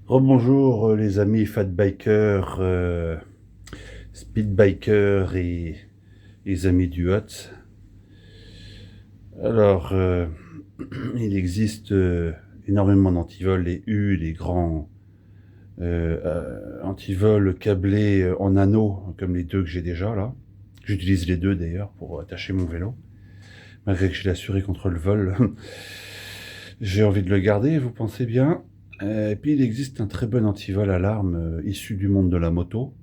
Rebonjour les amis fat bikers, speed bikers et les amis du hot. Alors, il existe énormément d'antivols, les U, les grands antivols câblés en anneau, comme les deux que j'ai déjà là. J'utilise les deux d'ailleurs pour attacher mon vélo, malgré que je l'ai assuré contre le vol. J'ai envie de le garder, vous pensez bien. Et puis il existe un très bon antivol alarme issu du monde de la moto,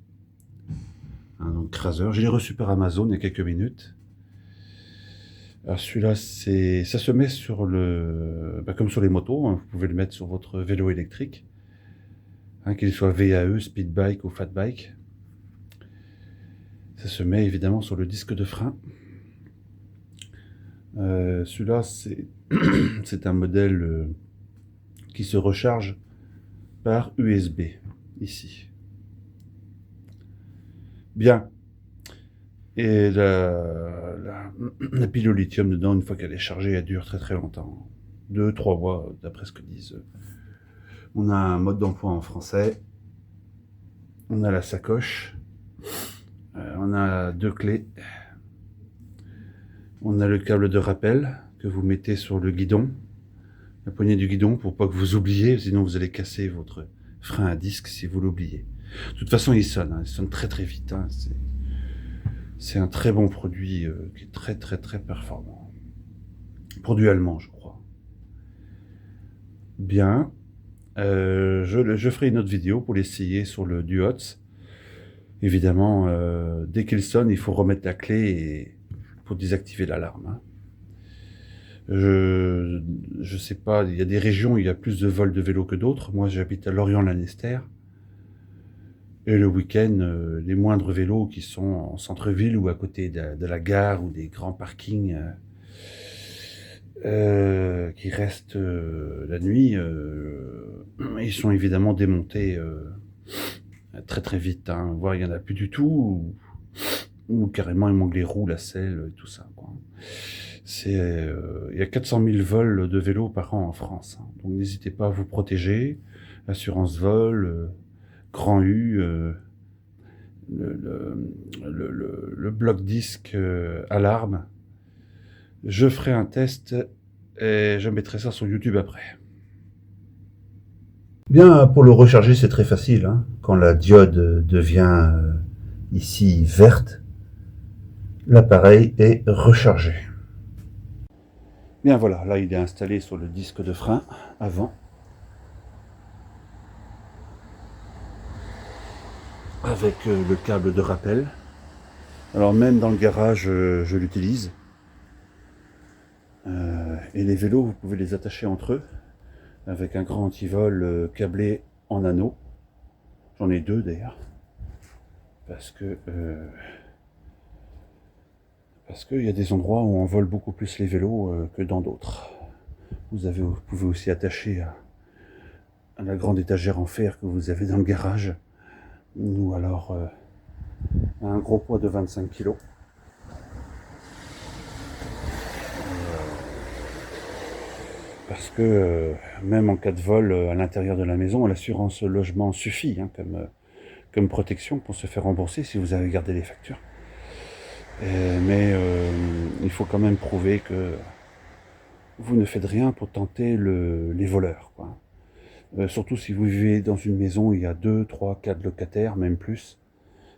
donc Craser. Je l'ai reçu par Amazon il y a quelques minutes. Alors celui-là, ça se met sur comme sur les motos, hein, vous pouvez le mettre sur votre vélo électrique, hein, qu'il soit VAE, speed bike ou fat bike. Ça se met évidemment sur le disque de frein. Celui-là, c'est un modèle qui se recharge par USB, ici. Bien. Et la pile au lithium dedans, une fois qu'elle est chargée, elle dure très très longtemps. 2-3 mois, d'après ce que disent. On a un mode d'emploi en français. On a la sacoche. On a 2 clés. On a le câble de rappel que vous mettez sur le guidon. La poignée du guidon pour pas que vous oubliez, sinon vous allez casser votre frein à disque si vous l'oubliez. De toute façon, il sonne très très vite. C'est un très bon produit qui est très très très performant. Produit allemand, je crois. Bien. Je ferai une autre vidéo pour l'essayer sur le Duots. Évidemment, dès qu'il sonne, il faut remettre la clé pour désactiver l'alarme. Hein. Je sais pas, il y a des régions où il y a plus de vols de vélo que d'autres. Moi, j'habite à Lorient-Lanester. Et le week-end, les moindres vélos qui sont en centre-ville ou à côté de la gare ou des grands parkings qui restent la nuit, ils sont évidemment démontés très très vite. Hein. Voire il n'y en a plus du tout, ou carrément il manque les roues, la selle, et tout ça. Quoi. Il y a 400 000 vols de vélos par an en France. Hein. Donc n'hésitez pas à vous protéger. Assurance vol, Grand U, le bloc disque alarme. Je ferai un test et je mettrai ça sur YouTube après. Bien, pour le recharger, c'est très facile. Hein. Quand la diode devient ici verte, l'appareil est rechargé. Bien voilà, là il est installé sur le disque de frein avant. Avec le câble de rappel. Alors même dans le garage, je l'utilise. Et les vélos, vous pouvez les attacher entre eux avec un grand antivol câblé en anneau. J'en ai 2 d'ailleurs. Parce qu'il y a des endroits où on vole beaucoup plus les vélos que dans d'autres. Vous pouvez aussi attacher à la grande étagère en fer que vous avez dans le garage. Ou alors à un gros poids de 25 kg. Parce que même en cas de vol à l'intérieur de la maison, l'assurance logement suffit hein, comme protection pour se faire rembourser si vous avez gardé les factures. Mais il faut quand même prouver que vous ne faites rien pour tenter les voleurs. Quoi. Surtout si vous vivez dans une maison où il y a 2, 3, 4 locataires, même plus.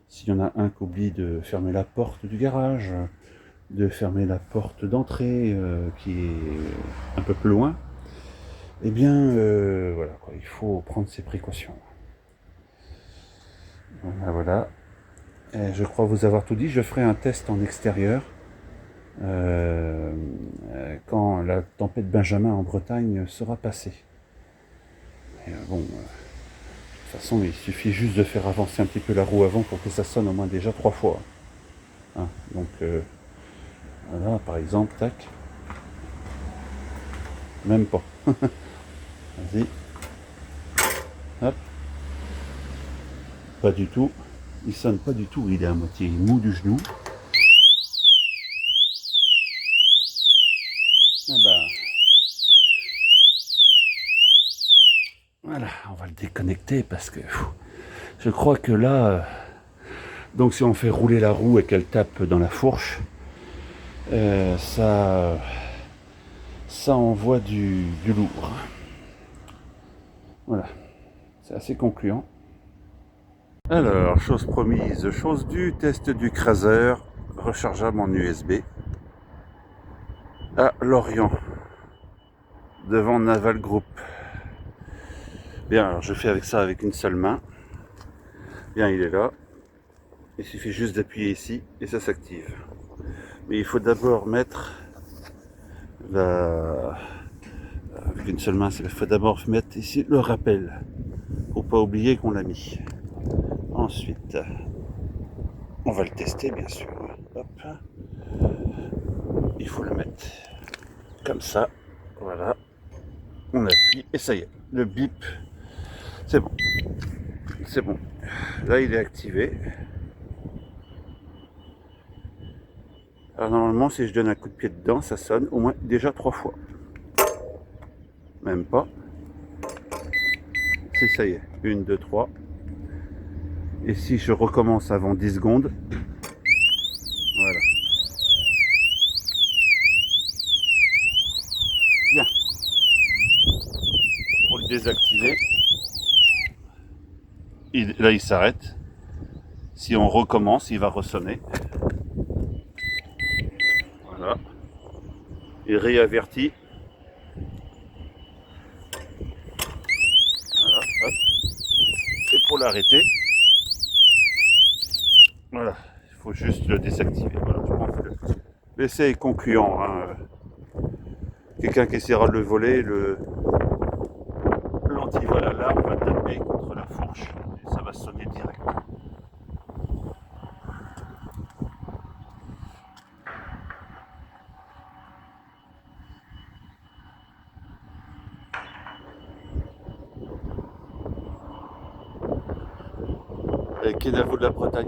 S'il y en a un qui oublie de fermer la porte du garage, de fermer la porte d'entrée qui est un peu plus loin, eh bien voilà, quoi, il faut prendre ses précautions. Voilà. Et je crois vous avoir tout dit. Je ferai un test en extérieur quand la tempête Benjamin en Bretagne sera passée. Et, bon, de toute façon, il suffit juste de faire avancer un petit peu la roue avant pour que ça sonne au moins déjà 3 fois. Hein, donc voilà, par exemple, tac. Même pas. Vas-y. Hop. Pas du tout. Il sonne pas du tout. Il est à moitié mou du genou. Ah bah. Voilà, on va le déconnecter parce que je crois que là, donc si on fait rouler la roue et qu'elle tape dans la fourche, ça envoie du lourd. Voilà, c'est assez concluant. Alors, chose promise, chose due, test du Craser, rechargeable en USB, à Lorient, devant Naval Group. Bien, alors je fais avec ça avec une seule main. Bien, il est là. Il suffit juste d'appuyer ici et ça s'active. Mais il faut d'abord mettre avec une seule main, il faut d'abord mettre ici le rappel. Faut pas oublier qu'on l'a mis. Ensuite, on va le tester bien sûr. Hop. Il faut le mettre comme ça. Voilà. On appuie et ça y est. Le bip, c'est bon. C'est bon. Là, il est activé. Alors normalement, si je donne un coup de pied dedans, ça sonne au moins déjà 3 fois. Même pas. C'est ça y est. 1, 2, 3. Et si je recommence avant 10 secondes, voilà. Bien. Pour le désactiver, là il s'arrête. Si on recommence, il va ressonner. Voilà. Il réavertit. Voilà. Hop. Et pour l'arrêter, voilà, il faut juste le désactiver. Voilà, je pense que l'essai est concluant. Hein. Quelqu'un qui essaiera de le voler, l'antivol alarme va taper contre la fourche et ça va sonner direct. Kenavo de la Bretagne.